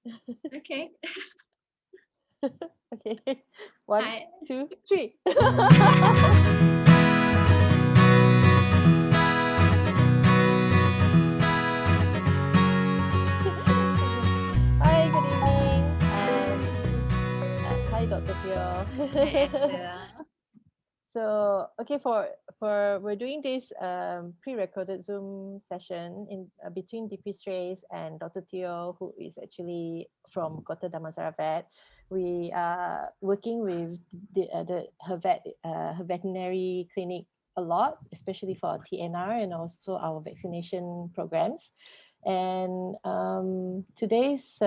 Okay. Okay. One, Hi. 2, 3. Okay. Hi, good evening. Hi, Dr. Hi, Teo. Esther. So, okay, for we're doing this pre-recorded Zoom session in between DP Strays and Dr. Teo, who is actually from Kota Damansara Vet. We are working with her veterinary clinic a lot, especially for our TNR and also our vaccination programs. And today's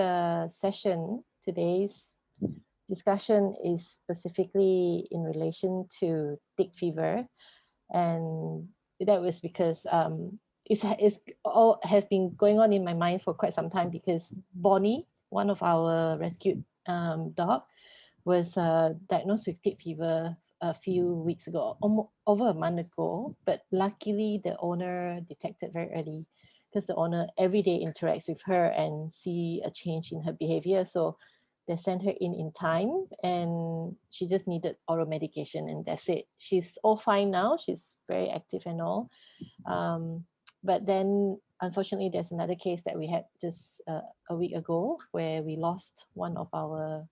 discussion is specifically in relation to tick fever, and that was because it's all has been going on in my mind for quite some time because Bonnie, one of our rescued dog, was diagnosed with tick fever a few weeks ago, over a month ago. But luckily, the owner detected very early because the owner every day interacts with her and see a change in her behavior. So they sent her in time, and she just needed oral medication, and that's it. She's all fine now. She's very active and all. Um, but then, unfortunately, there's another case that we had just a week ago where we lost one of our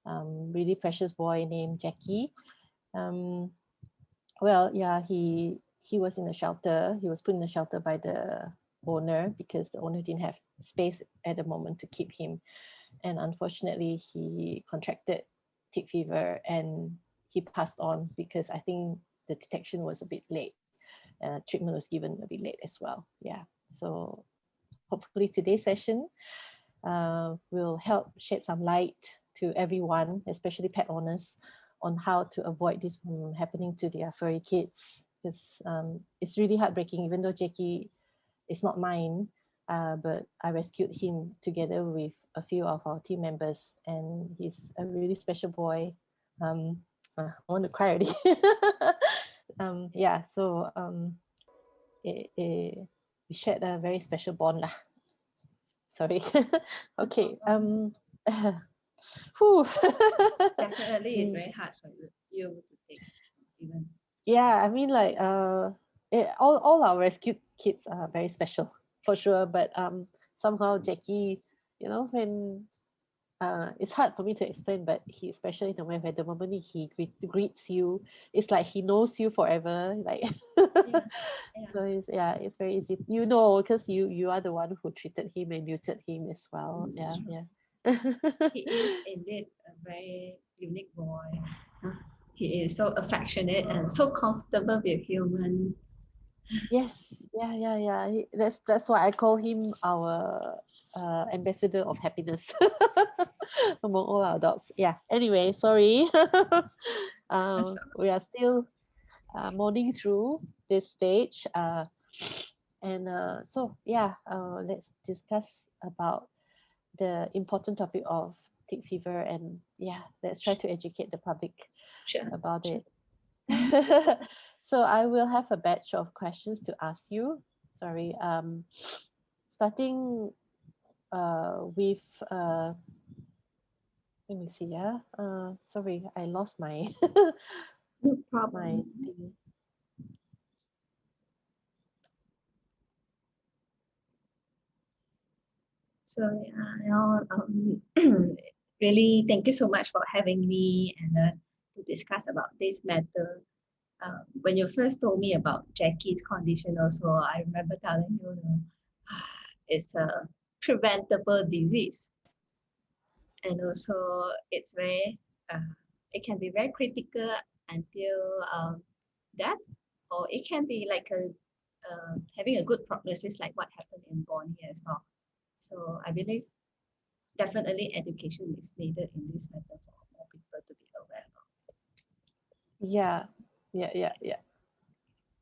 really precious boy named Jackie. Um, well, yeah, he was in a shelter. He was put in a shelter by the owner because the owner didn't have space at the moment to keep him, and unfortunately, he contracted tick fever and he passed on because I think the detection was a bit late. Treatment was given a bit late as well. Yeah. So hopefully today's session will help shed some light to everyone, especially pet owners, on how to avoid this from happening to their furry kids. Because it's really heartbreaking, even though Jackie is not mine, but I rescued him together with a few of our team members, and he's a really special boy. Um, I want to cry already. Yeah, so we shared a very special bond lah. Sorry. Okay. Whew. Definitely, it's Mm, very hard for you to take even. yeah, I mean, like, all our rescued kids are very special for sure. But somehow Jackie, when it's hard for me to explain, but he's special in a way where the moment greets you, it's like he knows you forever. Like, Yeah, yeah, so it's very easy. Because you are the one who treated him and neutered him as well. Yeah, true. yeah. He is indeed a very unique boy. He is so affectionate and so comfortable with human. Yes, yeah. That's why I call him our ambassador of happiness among all our dogs. Yeah. Anyway, sorry. I'm so We are still mourning through this stage. And so yeah, let's discuss about the important topic of tick fever, and yeah, let's try to educate the public sure. about Sure. it. So I will have a batch of questions to ask you. Sorry. Starting with let me see. Yeah. Sorry, I lost my No my problem. thing. So really thank you so much for having me and to discuss about this matter. When you first told me about Jackie's condition, also I remember telling you, it's a preventable disease, and also it's very, uh, it can be very critical until death, or it can be like a having a good prognosis, like what happened in Bonnie as well. So I believe definitely education is needed in this matter for more people to be aware of. Yeah. Yeah.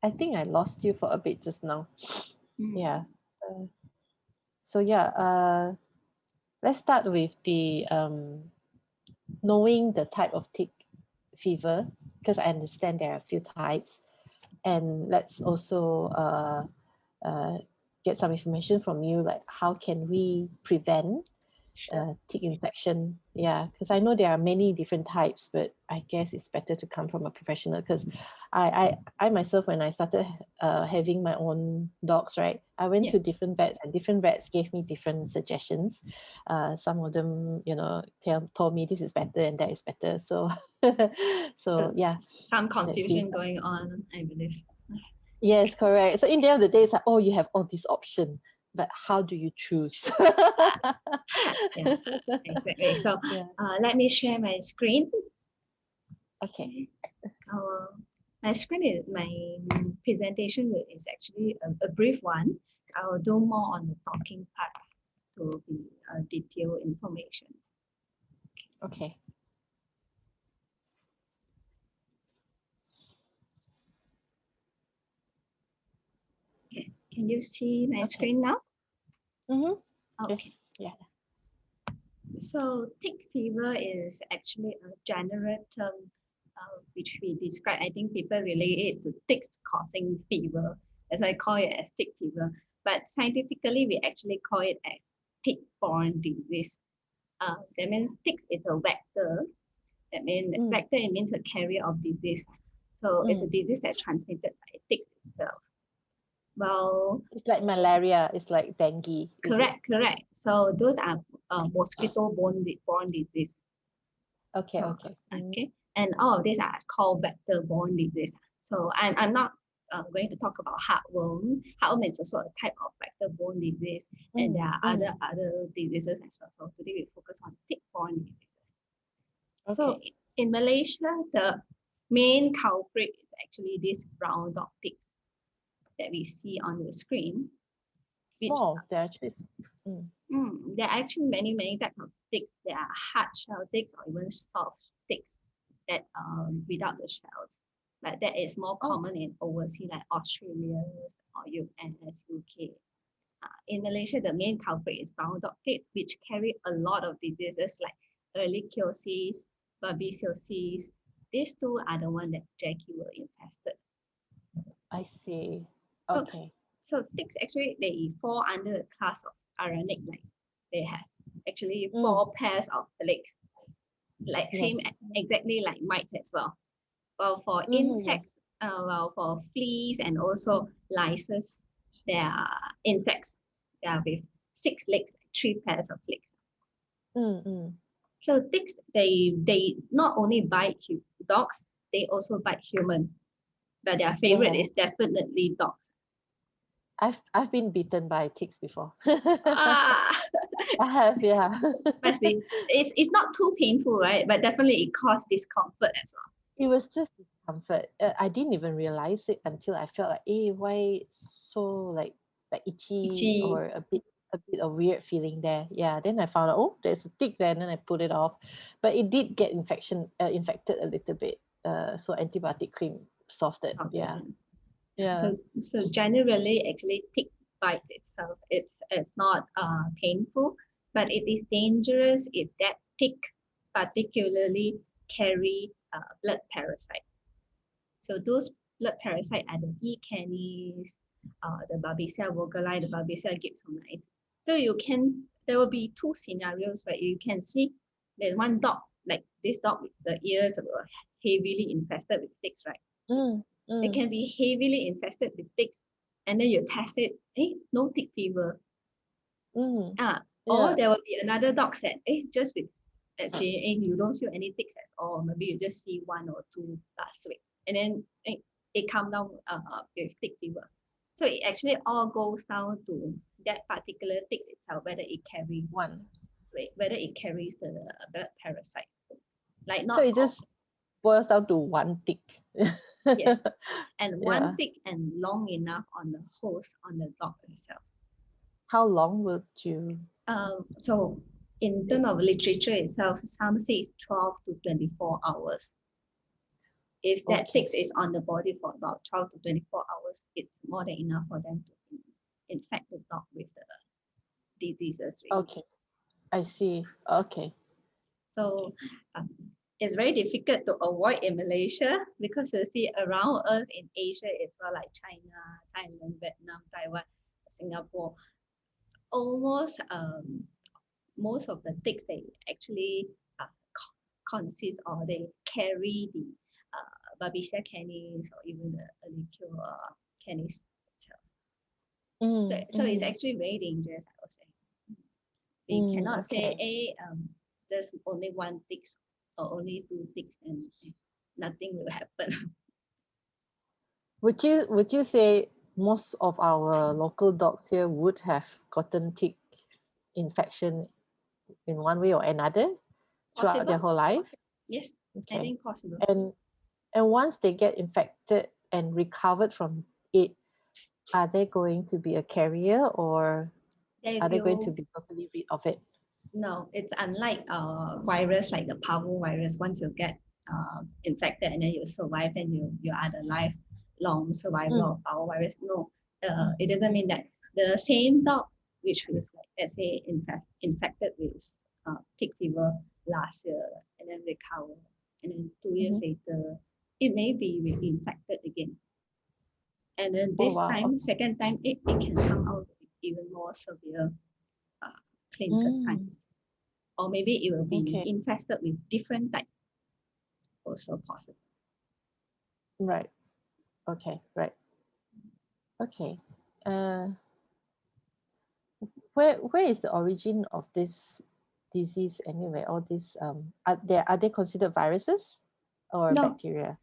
I think I lost you for a bit just now. Yeah. Mm. Uh, so yeah. Let's start with the knowing the type of tick fever, because I understand there are a few types, and let's also get some information from you, like how can we prevent Sure. tick infection. Yeah, because I know there are many different types, but I guess it's better to come from a professional because I myself, when I started having my own dogs, right, I went Yeah. to different vets and different vets gave me different suggestions. Some of them, told me this is better and that is better. So, Uh, so yeah, some let's see. confusion going on, I believe. Yes, correct. So in the end of the day, it's like, oh, you have all these options, but how do you choose? Choose. Yeah, exactly. So Yeah. let me share my screen. Okay. Okay. Uh, my screen is my presentation is actually a brief one. I will do more on the talking part to be detailed information. Okay. Okay. Can you see my Okay. screen now? Mm-hmm. Okay. Yes. Yeah. So tick fever is actually a general term which we describe. I think people relate it to ticks causing fever, as I call it as tick fever. But scientifically, we actually call it as tick-borne disease. That means ticks is a vector. That means Mm, vector, it means a carrier of disease. So it's a mm. disease that's transmitted by ticks itself. Well, It's like malaria. It's like dengue. Is it? correct. So those are born disease. Okay. So, Okay. Mm, okay, and all of these are called vector-borne disease. So I'm not going to talk about heartworm. Heartworm is also a type of vector-borne disease, and there mm, are mm. other diseases as well. So today we focus on tick-borne diseases. So Okay. in Malaysia, the main culprit is actually these brown dog ticks that we see on the screen, which Small. They're actually. Mm, there are actually many types of ticks. There are hard shell ticks or even soft ticks that without the shells. But that is more oh. common in overseas like Australia or US, UK. In Malaysia, the main culprit is brown dog ticks, which carry a lot of diseases like ehrlichiosis, babesiosis. These two are the ones that Jackie were infested. I see. So, Okay. so ticks actually they fall under the class of aranic, like they have actually Mm, 4 pairs of legs, like same yes. exactly like mites as well. Well, for Mm, yes. insects, for fleas and also lices, there are insects. They are with 6 legs, 3 pairs of legs. Mm, mm. So ticks, they not only bite dogs, they also bite human. But their favorite Yes. is definitely dogs. I've been bitten by ticks before. Ah, I have, yeah. must be. It's not too painful, right? But definitely it causes discomfort as well. It was just discomfort. I didn't even realize it until I felt like, hey, why it's so like itchy Itchy. or a bit of weird feeling there. Yeah. Then I found out, oh, there's a tick there, and then I put it off. But it did get infected a little bit. So antibiotic cream solved it. Yeah. Something. Yeah. So generally, actually, tick bites itself, it's not painful, but it is dangerous if that tick particularly carry blood parasites. So those blood parasites are the E. canis, the Babesia vogeli, the Babesia gibsonii. So there will be two scenarios where you can see there's one dog, like this dog with the ears were heavily infested with ticks, right? Mm, It mm, can be heavily infested with ticks, and then you test it, no tick fever. mm. Or Yeah. there will be another dog that, just with, let's say, you don't feel any ticks at all. Maybe you just see one or two last week, and then it come down with tick fever. So it actually all goes down to that particular ticks itself, One. whether it carries the blood parasite. Like So not it all, just boils down to one tick. yes, and one Yeah. tick and long enough on the host on the dog itself. How long would you So in take? terms of literature itself, some say it's 12 to 24 hours. If that Okay. ticks is on the body for about 12 to 24 hours, it's more than enough for them to infect the dog with the diseases already. Okay. I see. Okay. So um, it's very difficult to avoid in Malaysia because you see around us in Asia, it's well like China, Thailand, Vietnam, Taiwan, Singapore, almost most of the ticks they actually consist or they carry the Babesia canis or even the Ehrlichia canis itself. So it's actually very dangerous, I would say. We cannot say, Okay. there's only one ticks or only two ticks and nothing will happen. Would you say most of our local dogs here would have gotten tick infection in one way or another throughout their Possible? whole life? Yes, I Okay. think possible. And once they get infected and recovered from it, are they going to be a carrier or They are they going to will. be totally rid of it? No, it's unlike virus like the parvovirus. Once you get infected and then you survive, then you are the lifelong survivor Mm, of parvovirus. No, mm, it doesn't mean that the same dog which was like let's say infected with tick fever last year and then recover, and then 2 years mhm. later it may be infected again, and then Oh, this wow. time second time it can come out with even more severe uh, clinical Mm, signs, or maybe it will be okay. infested with different type, also possible. Right. Okay. Right. Okay. Uh, where is the origin of this disease anyway? All these are they considered viruses or No, bacteria?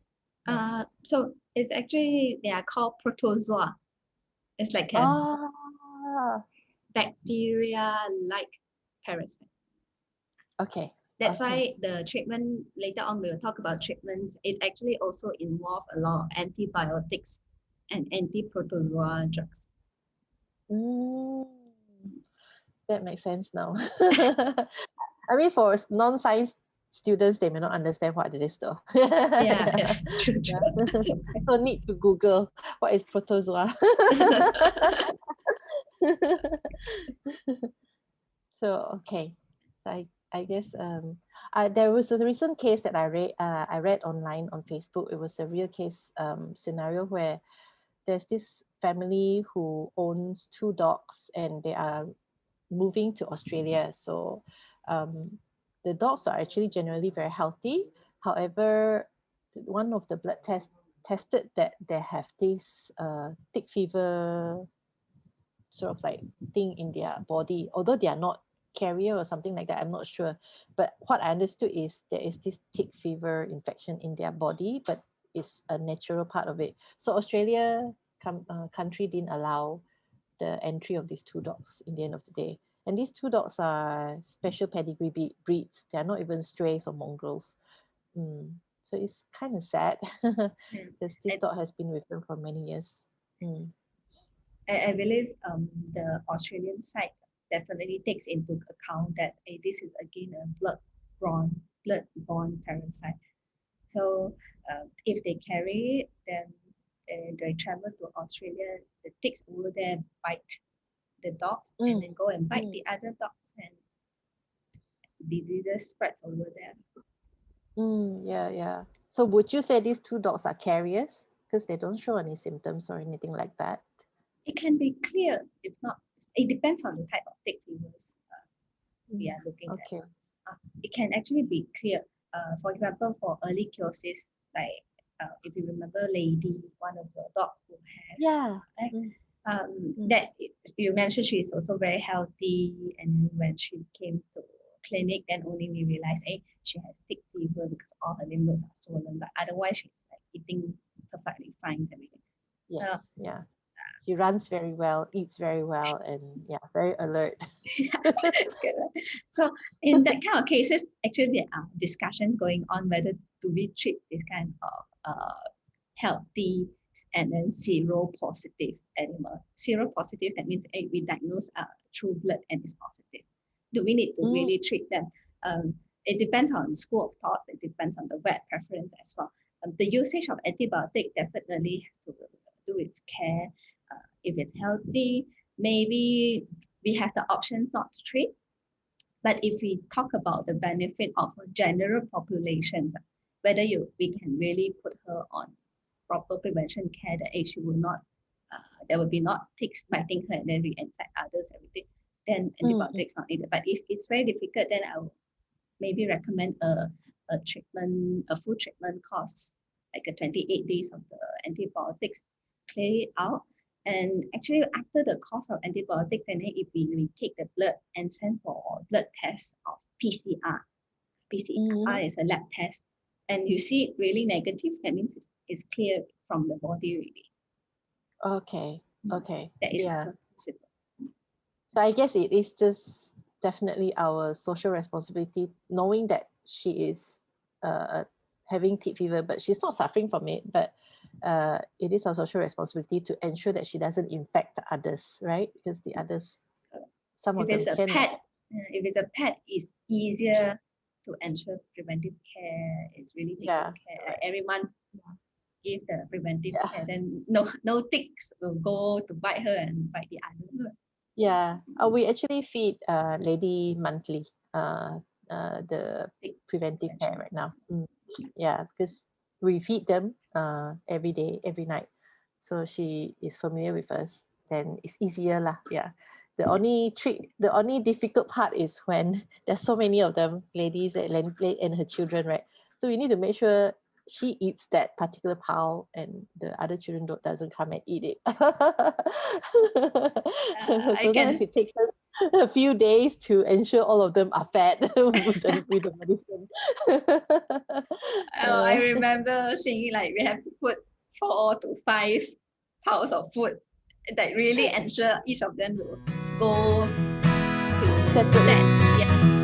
No. so it's actually they are called protozoa. It's like a Ah, bacteria like parasite. okay. That's Okay. why the treatment later on we'll talk about treatments. It actually also involves a lot of antibiotics and anti-protozoa drugs. Mm, that makes sense now. I mean, for non-science students, they may not understand what it is, though. Yeah, yeah, Yeah, true, yeah. true. So need to Google what is protozoa. So okay, so I guess there was a recent case that I read online on Facebook. It was a real case scenario where there's this family who owns two dogs and they are moving to Australia. So um, the dogs are actually generally very healthy. However, one of the blood tests tested that they have this tick fever sort of like thing in their body, although they are not carrier or something like that. I'm not sure. But what I understood is there is this tick fever infection in their body, but it's a natural part of it. So Australia country didn't allow the entry of these two dogs in the end of the day. And these two dogs are special pedigree breeds. They are not even strays or mongrels. Mm. So it's kind of sad Mm. because this I, dog has been with them for many years. Mm. I believe the Australian side definitely takes into account that this is again a blood-borne parasite. So if they carry it, then they travel to Australia. The ticks over there bite the dogs and Mm. then go and bite Mm. the other dogs, and diseases spreads over there. Yeah, yeah. So would you say these two dogs are carriers? Because they don't show any symptoms or anything like that. It can be clear, if not, it depends on the type of tick fevers we Mm. are looking at. Okay. It can actually be clear. For example, for early curses, like if you remember Lady, one of your dog who has Yeah. eh, Mm. Mm. that you mentioned she is also very healthy, and when she came to clinic, then only we realized, hey, she has tick fever because all her lymph nodes are swollen, but otherwise she's like eating perfectly fine and everything. Uh, Yes. Yeah. She runs very well, eats very well, and yeah, very alert. Good. So in that kind of cases, actually there are discussions going on whether do we treat this kind of healthy and then seropositive animal. Seropositive, that means we diagnose through blood and it's positive. Do we need to Mm. really treat them? It depends on school of thoughts. It depends on the vet preference as well. The usage of antibiotic definitely has to do with care. If it's healthy, maybe we have the option not to treat. But if we talk about the benefit of a general population, whether we can really put her on proper prevention care, that she will not, there will be not ticks biting her and then we infect others, everything. then antibiotics not needed. But if it's very difficult, then I will maybe recommend a full treatment course, like a 28 days of the antibiotics, clear it out. And actually, after the course of antibiotics, and then if we take the blood and send for blood test of PCR. PCR is a lab test, and you see it really negative, that means it's clear from the body really. Okay. Okay. That is Yeah. also possible. So I guess it is just definitely our social responsibility, knowing that she is having tick fever, but she's not suffering from it. But it is our social responsibility to ensure that she doesn't infect others, right? Because the others, some of If them it's a can. pet, if it's a pet, it's easier to ensure preventive care. It's really taking care. Right. Every month, give the preventive care. Then no ticks will go to bite her and bite the other. Yeah. We actually feed Lady monthly the preventive care right now. Yeah, because we feed them every day, every night. So she is familiar with us. Then it's easier lah. Yeah. The only difficult part is when there's so many of them, ladies and her children, right? So we need to make sure she eats that particular pile and the other children doesn't come and eat it. Sometimes it takes us a few days to ensure all of them are fed with the medicine. I remember seeing like we have to put 4 to 5 piles of food that really ensure each of them will go to that. Yeah.